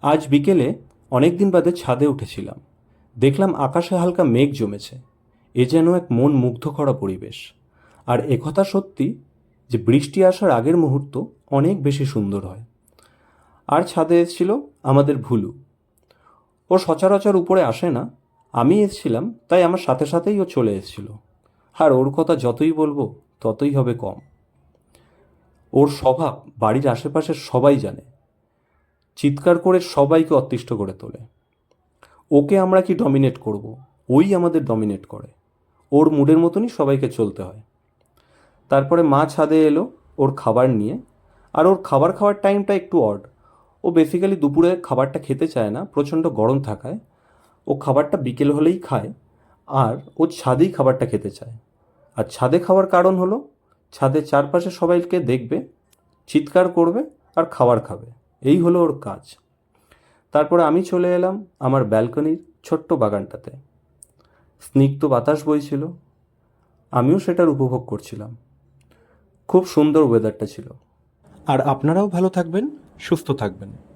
আজ বিকেলে অনেক দিন বাদে ছাদে উঠেছিলাম। দেখলাম আকাশে হালকা মেঘ জমেছে। এ যেন এক মন মুগ্ধ করা পরিবেশ। আর একথা সত্যি যে বৃষ্টি আসার আগের মুহূর্ত অনেক বেশি সুন্দর হয়। আর ছাদে এসেছিল আমাদের ভুলু। ও সচরাচর উপরে আসে না, আমি এসেছিলাম তাই আমার সাথে সাথেই ও চলে এসেছিল। আর ওর কথা যতই বলবো ততই হবে কম। ওর স্বভাব বাড়ির আশেপাশের সবাই জানে। চিৎকার করে সবাইকে অতিষ্ঠ করে তোলে। ওকে আমরা কি ডমিনেট করব, ওই আমাদের ডমিনেট করে। ওর মুডের মতনই সবাইকে চলতে হয়। তারপরে মা ছাদে এলো ওর খাবার নিয়ে। আর ওর খাবার খাওয়ার টাইমটা একটু অড। ও বেসিক্যালি দুপুরে খাবারটা খেতে চায় না প্রচণ্ড গরম থাকায়। ও খাবারটা বিকেল হলেই খায়। আর ও ছাদেই খাবারটা খেতে চায়। আর ছাদে খাওয়ার কারণ হলো ছাদের চারপাশে সবাইকে দেখবে, চিৎকার করবে আর খাবার খাবে। এই হলো ওর কাজ। তারপরে আমি চলে এলাম আমার ব্যালকনির ছোট্ট বাগানটাতে। স্নিগ্ধ বাতাস বইছিল, আমিও সেটার উপভোগ করছিলাম। খুব সুন্দর ওয়েদারটা ছিল। আর আপনারাও ভালো থাকবেন, সুস্থ থাকবেন।